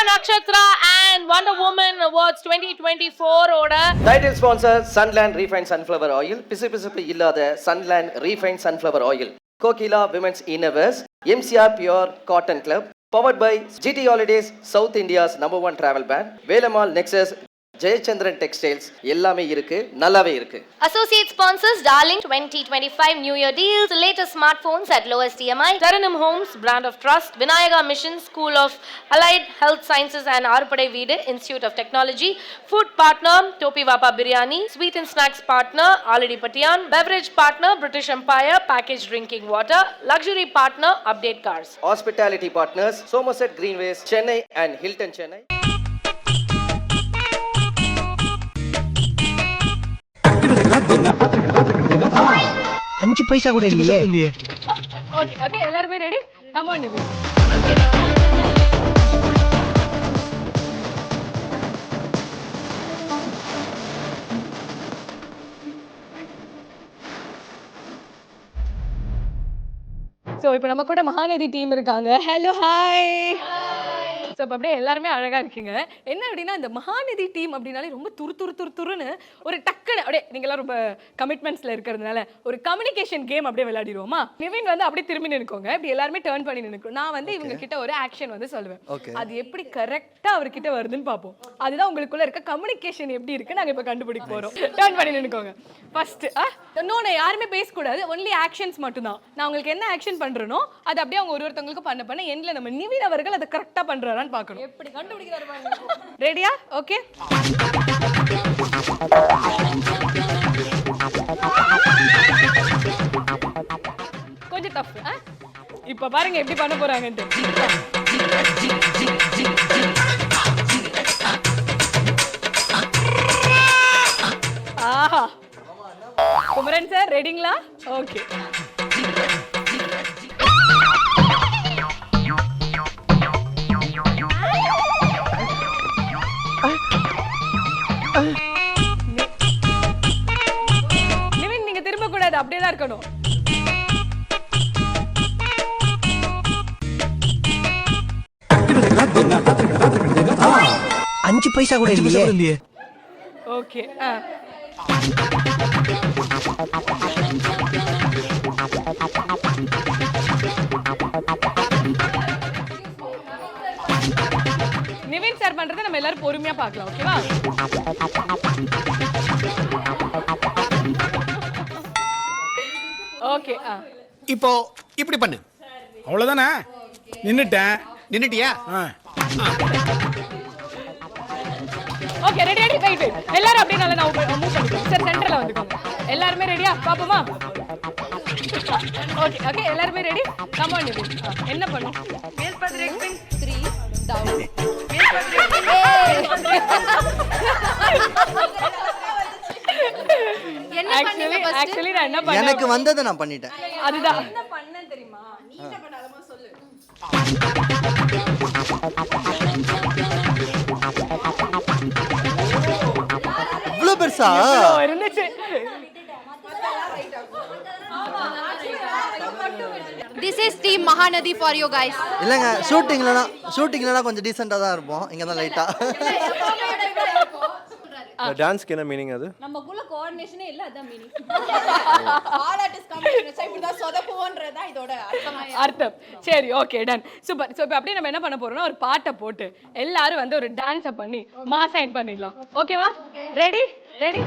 Nakshatra and Wonder Woman Awards 2024 ஓட title sponsor Sunland Refined Sunflower Oil. பிசுபிசுப்பு இல்லாத Sunland Refined Sunflower Oil. Kokila Women's Innerwears. MCR Pure Cotton Club. Powered by GT Holidays, South India's #1 travel brand. Velamal Nexus. Jayachandran Textiles. எல்லாமே இருக்கு, நல்லாவே இருக்கு. Associate sponsors Darling 2025 New Year deals, latest smartphones at lowest EMI. Taranum Homes, Brand of Trust, Vinayaga Mission, School of Allied Health Sciences and Arupadai Veedu, Institute of Technology. Food partner, Topi Vapa Biryani. Sweet and snacks partner, Aladi Patian. Beverage partner, British Empire, packaged drinking water. Luxury partner, Update Cars. Hospitality partners, Somerset Greenways, Chennai and Hilton Chennai. அஞ்சு பைசா கூட இல்லையே. Okay, okay, எல்லாரும் ready? Come on, Nivin. So இப்போ நம்ம கூட Mahanadi team இருக்காங்க. Hello hi. So இப்போ அப்படியே எல்லாருமே அழகாக இருக்கீங்க. என்ன அப்படின்னா இந்த மகாநதி டீம் அப்படின்னாலே ரொம்ப துருன்னு ஒரு டக்குன்னு அப்படியே நீங்களாம் ரொம்ப கமிட்மெண்ட்ஸில் இருக்கிறதுனால ஒரு கம்யூனிகேஷன் கேம் அப்படியே விளையாடிடுவோமா? நிவின் வந்து அப்படியே திரும்பி நினைக்கோங்க, இப்படி எல்லாருமே டேர்ன் பண்ணி நினைக்கும். நான் வந்து இவங்க கிட்ட ஒரு ஆக்ஷன் வந்து சொல்லுவேன், அது எப்படி கரெக்டாக அவர்கிட்ட வருதுன்னு பார்ப்போம். அதுதான் உங்களுக்குள்ள இருக்க கம்யூனிகேஷன் எப்படி இருக்கு நாங்கள் இப்போ கண்டுபிடிக்க போகிறோம். டேர்ன் பண்ணி நினைக்கோங்க. ஃபர்ஸ்ட் இன்னொன்று யாருமே பேசக்கூடாது, ஒன்லி ஆக்ஷன்ஸ் மட்டும்தான். நான் உங்களுக்கு என்ன ஆக்ஷன் பண்ணுறனோ அது அப்படியே அவங்க ஒருத்தவங்களுக்கு பண்ண எண்ணில் நம்ம நிவின் அவர்கள் அதை கரெக்டாக பண்ணுறாரான்னு பார்க்கணும். எப்படி கண்டுபிடிக்கிறாரு பாருங்க. ரெடியா? ஓகே. கொஞ்சம் டஃப். இப்போ பாருங்க எப்படி பண்ண போறாங்கன்ட்டு. ஆஹா, குமரன் சார் ரெடிங்களா? ஓகே. நிவின் நீங்க திரும்ப கூடாது, அப்படியே தான் இருக்கணும். அஞ்சு பைசா கூட இல்லையே. ஓகே. நிவின் சார் பண்றதை நம்ம எல்லாரும் பொறுமையா பார்க்கலாம். ஓகேவா? ஓகே. இப்போ இப்படி பண்ணு. அவ்வளவுதானே? நின்னுட்டியா? Okay, ready ready. Wait wait. எல்லாரும் அப்படியே நல்லா மூவ் பண்ணிக்கோங்க. சார் சென்டர்ல வந்துக்கோங்க. எல்லாரும் ரெடியா? பாப்போமா? ஓகே ஓகே, எல்லாரும் ரெடி? Come on Nivin. என்ன பண்ணும்? மேல் பத்ரேக்டிங் 3 டவுன். Actually நான் என்ன பண்ணேன்? எனக்கு வந்ததை நான் பண்ணிட்டேன். அதுதான். என்ன பண்ண தெரியுமா? நீ என்ன பண்ணாதமா சொல்லு. இவ்ளோ பெருசா இருந்துச்சு. This is team Mahanadi for you guys. இல்லங்க, ஷூட்டிங்லனா கொஞ்சம் டீசென்ட்டா தான் இருப்போம். இங்க தான் லைட்டா. டான்ஸ்க்கு என்ன மீனிங் அது? நமக்குள்ள கோஆர்டினேஷனே இல்ல, அதான் மீனிங். ஆல் ஆர்டிஸ்ட் காம்பினேஷன் இப்படி தான் சொதப்புவோன்றது தான் இதோட அர்த்தம். சரி, ஓகே, டன். சூப்பர். சோ இப்போ அப்படியே நம்ம என்ன பண்ண போறோம்னா ஒரு பாட்டை போட்டு எல்லாரும் வந்து ஒரு டான்ஸை பண்ணி மாசைன் பண்ணிடலாம். ஓகேவா? Ready ready.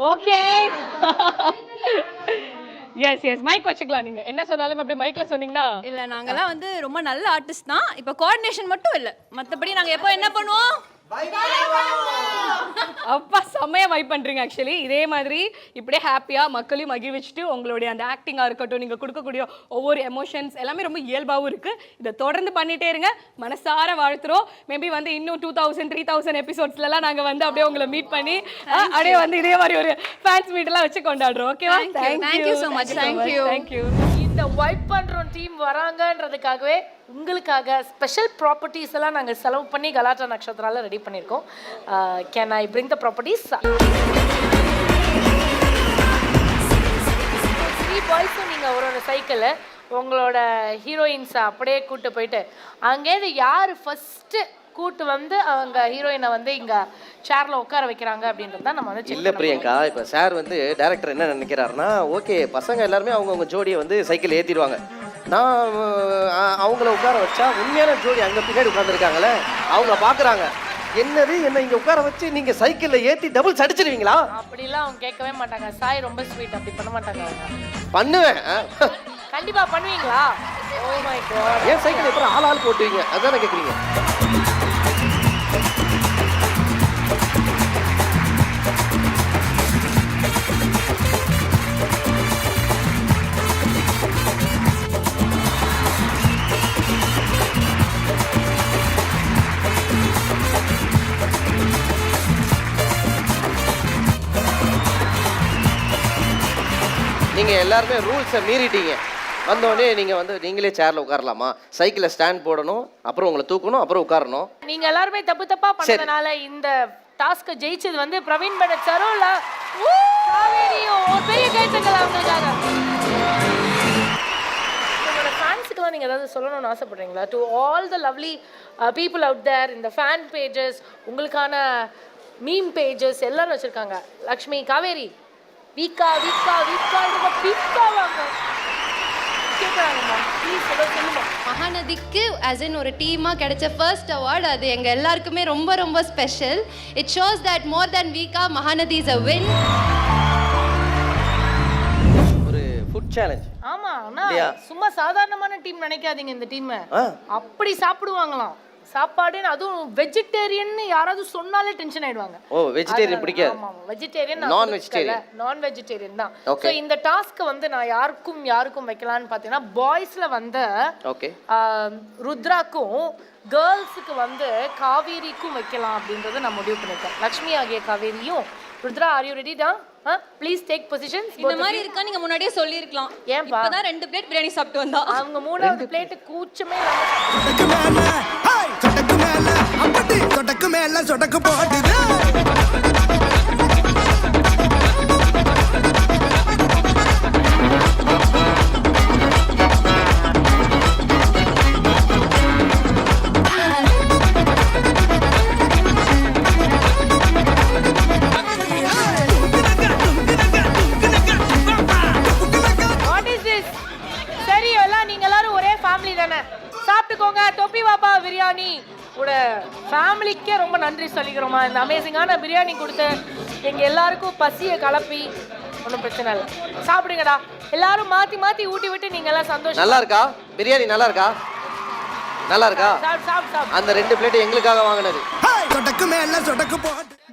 Okay yes mic வச்சுக்கலாம் நீங்க என்ன சொன்னாலும் அப்படியே மைக்ல சொன்னீங்கன்னா. இல்ல நாங்கெல்லாம் வந்து ரொம்ப நல்ல ஆர்டிஸ்ட் தான். இப்போ கோஆர்டினேஷன் மட்டும் இல்ல, மத்தபடி நாங்க எப்போ என்ன பண்ணுவோம்? அப்பா செம்மையா வைப் பண்றீங்க. ஆக்சுவலி இதே மாதிரி இப்படியே ஹாப்பியா மக்களையும் மகிழ்விச்சுட்டு உங்களுடைய அந்த ஆக்டிங்கா இருக்கட்டும், நீங்க கொடுக்கக்கூடிய ஒவ்வொரு எமோஷன்ஸ் எல்லாமே ரொம்ப இயல்பாகவும் இருக்கு. இதை தொடர்ந்து பண்ணிட்டே இருங்க, மனசார வாழ்த்துறோம். மேபி வந்து இன்னும் 2000 3000 எபிசோட்ஸ்லாம் நாங்க வந்து அப்படியே உங்களை மீட் பண்ணி அப்படியே வந்து இதே மாதிரி ஒரு ஃபேன்ஸ் மீட் எல்லாம் வச்சு கொண்டாடுறோம். ஓகேவா? Thank you so much. Thank you. இந்த வைப் பண்றோம் டீம் வராங்கன்றதுக்காகவே உங்களுக்காக ஸ்பெஷல் ப்ராப்பர்ட்டிஸ் எல்லாம் நாங்கள் செலவு பண்ணி கலாட்டா நட்சத்திரால ரெடி பண்ணியிருக்கோம். Can I bring the properties? 3 பாய்ஸும் நீங்கள் ஒரு சைக்கிளில் உங்களோட ஹீரோயின்ஸை அப்படியே கூட்டு போயிட்டு அங்கேருந்து யார் ஃபஸ்ட்டு கூட்டு வந்து அவங்க ஹீரோயினை வந்து இங்க சேர்ல உட்கார வைக்கிறாங்க அப்படின்றது தான் நம்ம வந்து இல்ல பிரியங்கா, இப்ப சார் வந்து டைரக்டர் என்ன நினைக்கிறாருன்னா, ஓகே பசங்க எல்லாருமே அவங்கவுங்க ஜோடியை வந்து சைக்கிள் ஏத்திடுவாங்க, நான் அவங்கள உட்கார வச்சா உண்மையான ஜோடி அங்க பின்னாடி உட்காந்துருக்காங்களே அவங்க பாக்குறாங்க, என்னது என்ன இங்க உட்கார வச்சு நீங்க சைக்கிள்ல ஏத்தி டபுள்ஸ் அடிச்சிருவீங்களா? அப்படிலாம் அவங்க கேட்கவே மாட்டாங்க. சாய் ரொம்ப ஸ்வீட், அப்படி பண்ண மாட்டாங்க அவங்க. பண்ணுவேன். கண்டிப்பா பண்ணுவீங்களா? ஓ மை காட், ஏன் சைக்கிள் எப்பறம் ஆள் போட்டுவீங்க அதானே கேக்குறீங்க? நீங்க எல்லாருமே ரூல்ஸை மீறிட்டீங்க. வந்தோடனே நீங்க வந்து நீங்களே சேர்ல உட்காரலாமா? சைக்கிளை ஸ்டாண்ட் போடணும், அப்புறம் உங்களை தூக்கணும், அப்புறம் உட்காரணும். நீங்க எல்லாருமே தப்பா பண்ணதுனால இந்த டாஸ்க் ஜெயிச்சது வந்து பிரவீன் படத் சாரும் இல்ல காவேரியோ. ஒரு பெரிய கைத்தட்டல் அவங்களுக்காக. உங்களோட ஃபேன்ஸுக்குலாம் நீங்க ஏதாவது சொல்லணும்னு ஆசைப்படுறீங்களா? To all the lovely people out there, இந்த ஃபேன் பேஜஸ், உங்களுக்கான மீம் பேஜஸ் எல்லாரும் வச்சிருக்காங்க. லக்ஷ்மி, காவேரி, வீக்கா வாங்க கேட்குறாங்கம்மா, ப்ளீஸ் ஏதாவது சொல்லுமா. மகாநதிக்கு ஆஸ் இன் ஒரு டீமாக கிடைச்ச ஃபர்ஸ்ட் அவார்டு அது எங்கள் எல்லாருக்குமே ரொம்ப ரொம்ப special. It shows that more then வீக்கா மகாநதி இஸ் அ வின். ஒரு ஃபுட் சேலஞ்ச். ஆமா, ஆனா சும்மா சாதாரணமான டீம் நினைக்காதீங்க. இந்த டீம் அப்படி சாப்பிடுவாங்களாம் சாப்பாடுன்னு, அதுவும் வெஜிடேரியன் யாராவது சொன்னாலே டென்ஷன் ஆயிடுவாங்க. ஓ, வெஜிடேரியன் பிடிக்காது? ஆமா, வெஜிடேரியன் நான் வெஜிடேரியன் தான். சோ இந்த டாஸ்க் வந்து நான் யாருக்கும் வைக்கலாம்னு பாத்தீங்கன்னா, பாய்ஸ்ல வந்து ருத்ராக்கும் கேர்ள்ஸுக்கு வந்து காவேரிக்கும் வைக்கலாம் அப்படின்றத நான் முடிவு பண்ணிருக்கேன். லக்ஷ்மி ஆகிய காவேரியும் ருத்ரா, ஆர் யூ ரெடி டா? Please take positions. இந்த மாதிரி இருக்கா நீங்க முன்னாடியே சொல்லிருக்கலாம். ஏன்பா? இப்பதான் 2 பிளேட் பிரியாணி சாப்பிட்டு வந்தா. அவங்க 3வது பிளேட் கூச்சமே சொடக்கு போடுது. சரி, எல்லாம் நீங்க எல்லாரும் ஒரே ஃபேமிலி தானே, சாப்பிட்டுக்கோங்க. தொப்பி வாப்பா பிரியாணி கூட ஃபேமிலிக்கே ரொம்ப நன்றி சொல்லிக்கிறோமா. இந்த அமேசிங்கான பிரியாணி கொடுத்து எங்க எல்லாருக்கும் பசியை கலப்பி. ஒன்றும் பிரச்சனை இல்லை, சாப்பிடுங்கடா. எல்லாரும் மாத்தி ஊட்டி விட்டு நீங்க எல்லாம் சந்தோஷம். நல்லா இருக்கா பிரியாணி? நல்லா இருக்கா? அந்த 2 பிளேட் எங்களுக்காக வாங்கினது.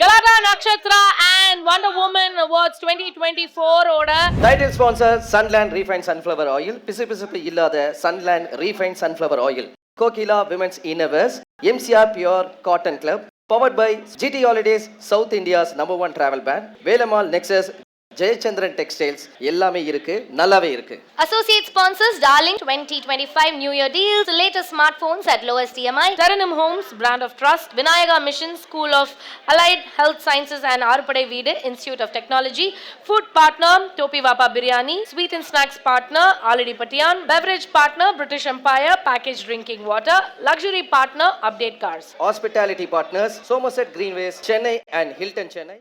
Galatta Nakshatra and wonder woman awards 2024 ஓட title sponsor Sunland refined sunflower oil. பிசுபிசுப்பு இல்லாத Sunland refined sunflower oil. Kokila women's innovators, MCR pure cotton club, powered by GT holidays, South India's #1 travel பேன், வேலம்மாள் நெக்ஸஸ், ஜெயச்சந்திரன் டெக்ஸ்டைல்ஸ் எல்லாமே இருக்கு, நல்லாவே இருக்கு. Associate sponsors Darling 2025 New Year deals, latest smartphones at lowest EMI. Taranum Homes, brand of trust. Vinayaga Mission, School of Allied Health Sciences and Arupadai Veedu Institute of Technology. Food partner Topi Vapa Biryani. Sweet and snacks partner Alidi Patian. Beverage partner British Empire Packaged Drinking Water. Luxury partner Update Cars. Hospitality partners Somerset Greenways, Chennai and Hilton Chennai.